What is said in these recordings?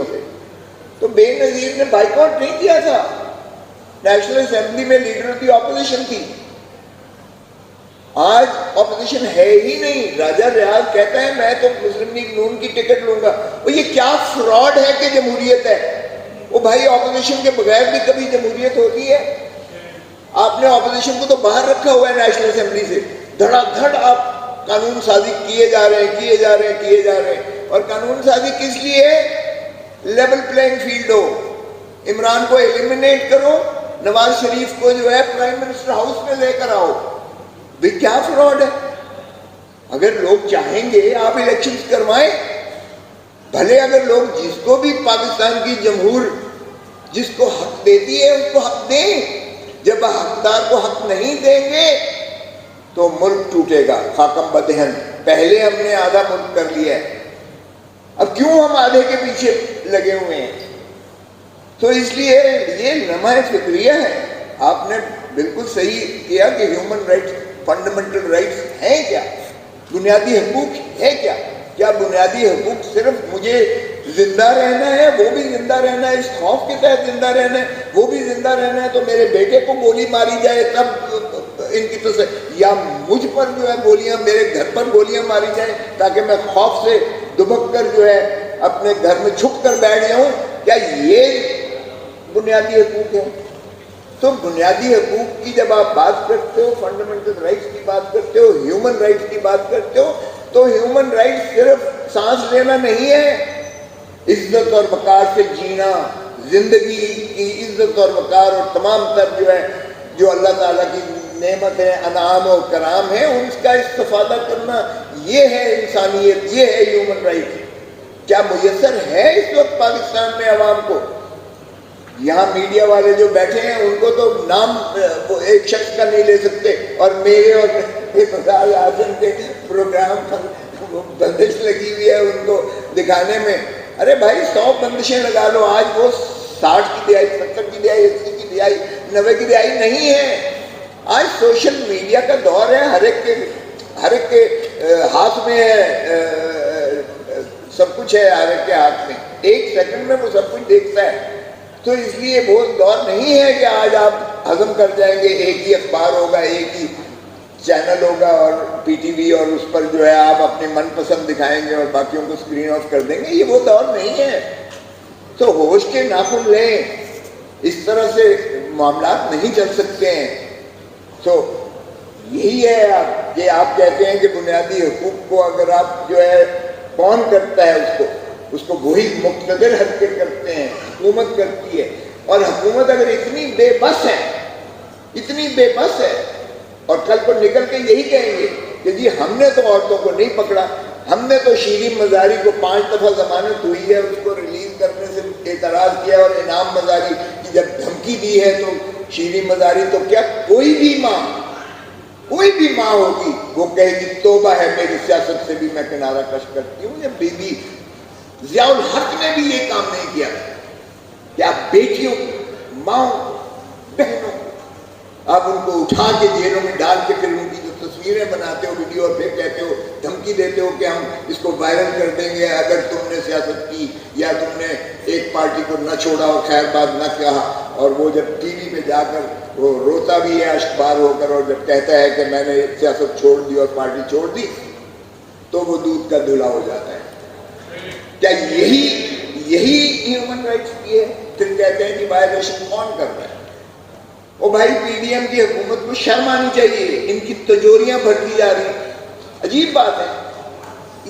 سے. تو بے نظیر نے بائیکاٹ نہیں کیا تھا, نیشنل اسمبلی میں لیڈر آف دی اپوزیشن تھی. آج اپوزیشن ہے ہی نہیں. راجہ ریاض کہتا ہے میں تو مسلم لیگ نون کی ٹکٹ لوں گا. وہ یہ کیا فراڈ ہے کہ جمہوریت ہے. وہ بھائی اپوزیشن کے بغیر بھی کبھی جمہوریت ہوتی ہے؟ آپ نے اپوزیشن کو تو باہر رکھا ہوا ہے نیشنل اسمبلی سے. دھڑا دھڑ آپ قانون سازی کیے جا رہے ہیں. اور قانون سازی کس لیے؟ لیول پلینگ فیلڈ ہو, عمران کو ایلیمنیٹ کرو, نواز شریف کو جو ہے پرائم منسٹر ہاؤس میں لے کر آؤ. بھی کیا فراڈ ہے؟ اگر لوگ چاہیں گے آپ الیکشنز کروائیں, بھلے اگر لوگ جس کو بھی پاکستان کی جمہور جس کو حق دیتی ہے اس کو حق دیں. جب حقدار کو حق نہیں دیں گے تو ملک ٹوٹے گا خاکم بدہن. پہلے ہم نے آدھا ملک کر لیا ہے, اب کیوں ہم آدھے کے پیچھے لگے ہوئے ہیں؟ تو اس لیے یہ لمحہ فکریہ ہے. آپ نے بالکل صحیح کیا کہ ہیومن رائٹس, فنڈامنٹل رائٹس ہیں کیا, بنیادی حقوق ہے کیا. کیا بنیادی حقوق صرف مجھے زندہ رہنا ہے, وہ بھی زندہ رہنا ہے, اس خوف کے تحت زندہ رہنا ہے, وہ بھی زندہ رہنا ہے تو میرے بیٹے کو گولی ماری جائے تب ان کی یا مجھ پر جو ہے گولیاں, میرے گھر پر گولیاں ماری جائیں تاکہ میں خوف سے دبک کر جو ہے اپنے گھر میں چھپ کر بیٹھ جاؤں؟ کیا یہ بنیادی حقوق ہے؟ تو بنیادی حقوق کی جب آپ بات کرتے ہو, فنڈامنٹل رائٹس کی بات کرتے ہو, ہیومن رائٹس کی بات کرتے ہو, تو ہیومن رائٹس صرف سانس لینا نہیں ہے, عزت اور وقار سے جینا, زندگی کی عزت اور وقار اور تمام تر جو ہے جو اللہ تعالیٰ کی نعمت ہے, انعام و کرام ہے, ان کا استفادہ کرنا, یہ ہے انسانیت, یہ ہے ہیومن رائٹ. کیا میسر ہے اس وقت پاکستان میں عوام کو؟ یہاں میڈیا والے جو بیٹھے ہیں ان کو تو نام وہ ایک شخص کا نہیں لے سکتے, اور میرے اور فضال اعظم کے پروگرام پر بندش لگی ہوئی ہے ان کو دکھانے میں. ارے بھائی 100 بندشیں لگا لو, آج وہ 60 کی دہائی, 70 کی دہائی, 80 کی دہائی, 90 کی دہائی نہیں ہے. آج سوشل میڈیا کا دور ہے, ہر ایک کے ہاتھ میں ہے, سب کچھ ہے ہر ایک کے ہاتھ میں, 1 سیکنڈ میں وہ سب کچھ دیکھتا ہے. تو اس لیے وہ دور نہیں ہے کہ آج آپ ہضم کر جائیں گے, ایک ہی اخبار ہوگا, ایک ہی چینل ہوگا اور پی ٹی وی, اور اس پر جو ہے آپ اپنے من پسند دکھائیں گے اور باقیوں کو اسکرین آف کر دیں گے. یہ وہ دور نہیں ہے. تو ہوش کے ناخن لیں, اس طرح سے معاملات نہیں چل سکتے ہیں. تو یہی ہے کہ آپ کہتے ہیں کہ بنیادی حقوق کو اگر آپ جو ہے کون کرتا ہے اس کو وہی مقتدر حرکت کرتے ہیں, حکومت کرتی ہے. اور حکومت اگر اتنی بے بس ہے اور کل کو نکل کے یہی کہیں گے کہ جی ہم نے تو عورتوں کو نہیں پکڑا, ہم نے تو شیرین مزاری کو 5 دفعہ ضمانت ہوئی ہے اس کو ریلیز کرنے سے اعتراض کیا, اور انعام مزاری کی جب دھمکی دی ہے تو شیرین مزاری, تو کیا کوئی بھی ماں ہوگی وہ کہے گی توبہ ہے میری سیاست سے بھی میں کنارہ کش کرتی ہوں. بی بی ضیاء الحق نے بھی یہ کام نہیں کیا کہ آپ بیٹیوں, ماں, بہنوں, آپ ان کو اٹھا کے جیلوں میں ڈال کے پھر ان کی جو تصویریں بناتے ہو ویڈیو, اور پھر کہتے ہو, دھمکی دیتے ہو کہ ہم اس کو وائرل کر دیں گے اگر تم نے سیاست کی یا تم نے ایک پارٹی کو نہ چھوڑا اور خیر بات نہ کہا. اور وہ جب ٹی وی پہ جا کر وہ روتا بھی ہے اشکبار ہو کر, اور جب کہتا ہے کہ میں نے سیاست چھوڑ دی اور پارٹی چھوڑ دی, تو وہ دودھ کا دھلا ہو جاتا ہے. کیا یہی ہیومن رائٹس کی ہے؟ پھر کہتے ہیں کہ وائلیشن کون کر رہا ہے؟ وہ بھائی پی ڈی ایم کی حکومت کو شرم آنی چاہیے, ان کی تجوریاں بڑھتی جا رہی ہیں. عجیب بات ہے,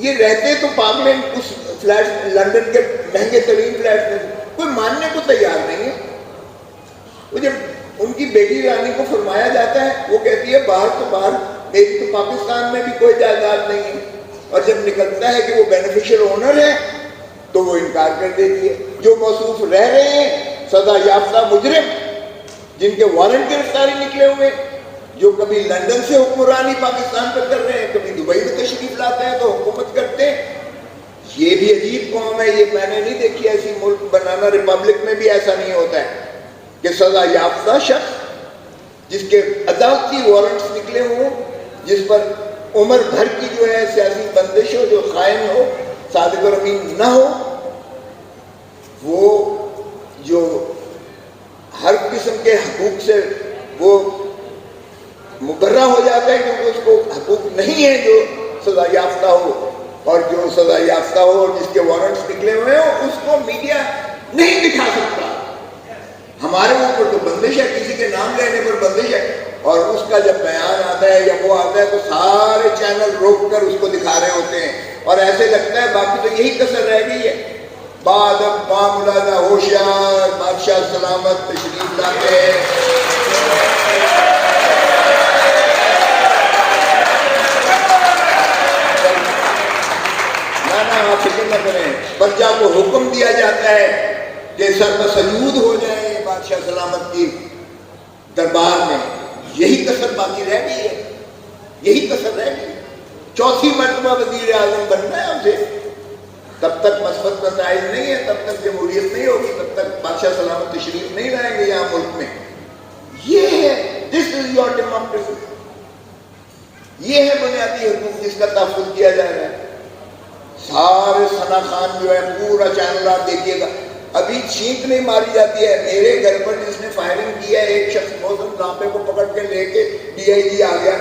یہ رہتے تو پارلیمنٹ اس فلیٹ لندن کے مہنگے ترین فلیٹ میں, کوئی ماننے کو تیار نہیں ہے. وہ جب ان کی بیٹی رانی کو فرمایا جاتا ہے, وہ کہتی ہے باہر تو باہر, میری تو پاکستان میں بھی کوئی جائیداد نہیں ہے, اور جب نکلتا ہے کہ وہ بینیفیشل اونر ہے تو وہ انکار کر دیتی ہے. جو موصوف رہ رہے ہیں سزا یافتہ مجرم جن کے وارنٹ گرفتاری نکلے ہوئے, جو کبھی لندن سے حکمرانی پاکستان پر کر رہے ہیں, کبھی دبئی میں تشریف لاتے ہیں تو حکومت کرتے ہیں. یہ بھی عجیب قوم ہے, یہ میں نے نہیں دیکھی ایسی ملک. بنانا ریپبلک میں بھی ایسا نہیں ہوتا ہے کہ سزا یافتہ شخص جس کے عدالتی وارنٹس نکلے ہوں, جس پر عمر بھر کی جو ہے سیاسی بندش ہو, جو خائن ہو, صادق اور امین نہ ہو, وہ جو ہر قسم کے حقوق سے وہ مبرہ ہو جاتا ہے کیونکہ اس کو حقوق نہیں ہے جو سزا یافتہ ہو، اور جو سزا یافتہ ہو اور جس کے وارنٹس نکلے ہوئے ہوں اس کو میڈیا نہیں دکھا سکتا۔ ہمارے اوپر تو بندش ہے، کسی کے نام لینے پر بندش ہے، اور اس کا جب بیان آتا ہے یا وہ آتا ہے تو سارے چینل روک کر اس کو دکھا رہے ہوتے ہیں، اور ایسے لگتا ہے باقی تو یہی کسر رہ گئی ہے۔ بعد اب بامدادہ ہوشیار بادشاہ سلامت تشریف لاتے ہیں۔ آپ فکر نہ کریں، پر جب وہ حکم دیا جاتا ہے کہ سر بسجود ہو جائے بادشاہ سلامت کی دربار میں، یہی کسر باقی رہ گئی ہے، یہی کسر رہ گئی۔ چوتھی مرتبہ وزیر اعظم بننا ہے اسے، تب تک مسبت نتائج نہیں ہے، تب تک جمہوریت نہیں ہوگی، تب تک بادشاہ سلامت تشریف نہیں لائیں گے یہاں ملک میں۔ یہ ہے دس از یور ڈیموکریسی، یہ ہے بنیادی حقوق جس کا تحفظ کیا جا رہا ہے۔ سارے ثنا خان جو ہے پورا چینل آپ دیکھیے گا، ابھی چھینک نہیں ماری جاتی ہے۔ میرے گھر پر جس نے فائرنگ کی ہے، ایک شخص موسم کانپے کو پکڑ کے لے کے ڈی آئی جی آ گیا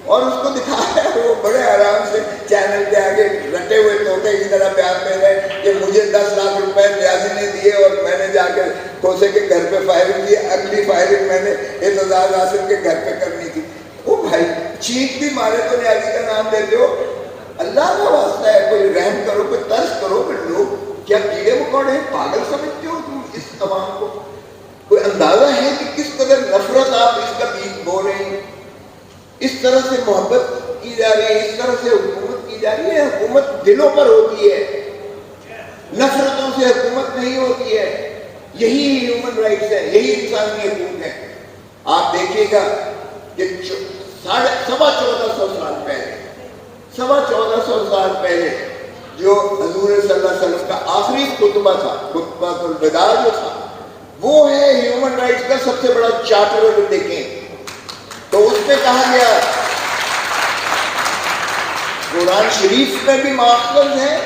اور اس کو دکھایا، وہ بڑے آرام سے چینل کے آگے رٹے ہوئے طوطے کی طرح بیان دے رہے کہ مجھے 10 لاکھ روپے نیازی نے دیے اور میں نے جا کے کھوسے کے گھر پہ فائرنگ کی، اگلی فائرنگ میں نے اعتزاز حاصل کے گھر پہ کرنی تھی۔ او بھائی، چھینک بھی مارے تو نیازی کا نام لیتے ہو؟ اللہ کا واسطہ ہے، کوئی رحم کرو، کوئی ترس کرو۔ پھر لوگ کیا کیڑے مکوڑے ہیں، پاگل سمجھتے ہو تم اس عوام کو؟ کوئی اندازہ ہے کہ کس قدر نفرت آپ اس کا بیج بو رہے ہیں؟ اس طرح سے محبت کی جا رہی ہے، اس طرح سے حکومت کی جا رہی ہے۔ حکومت دلوں پر ہوتی ہے، نفرتوں سے حکومت نہیں ہوتی ہے۔ یہی ہیومن رائٹس ہے، یہی انسانی حقوق ہے۔ آپ دیکھیے گا کہ 1450 سال پہلے، 1450 سال پہلے جو حضور صلی اللہ علیہ وسلم کا آخری خطبہ تھا، خطبہ الوداع جو تھا، وہ ہے ہیومن رائٹس کا سب سے بڑا چارٹر۔ اگر دیکھیں تو اس میں کہا گیا، قرآن شریف میں بھی ماخذ ہے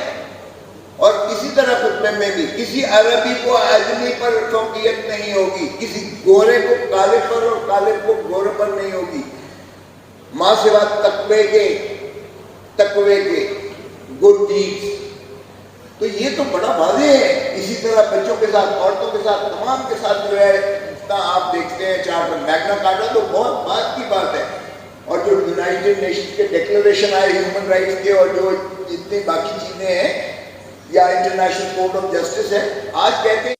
اور اسی طرح خطبے میں بھی، کسی عربی کو اجمی پر فوقیت نہیں ہوگی، کسی گورے کو کالے پر اور کالے کو گورے پر نہیں ہوگی، ماں سوا تقوی کے گڈ ڈیڈز۔ تو یہ تو بڑا واضح ہے۔ اسی طرح بچوں کے ساتھ، عورتوں کے ساتھ، تمام کے ساتھ جو ہے آپ دیکھتے ہیں چارٹر، میگنا کارٹا تو بہت بات کی بات ہے، اور جو یونائٹڈ نیشنز کے ڈکلریشن آئے ہیومن رائٹس کے، اور جو اتنی باقی چیزیں ہیں، یا انٹرنیشنل کورٹ آف جسٹس ہے، آج کہتے ہیں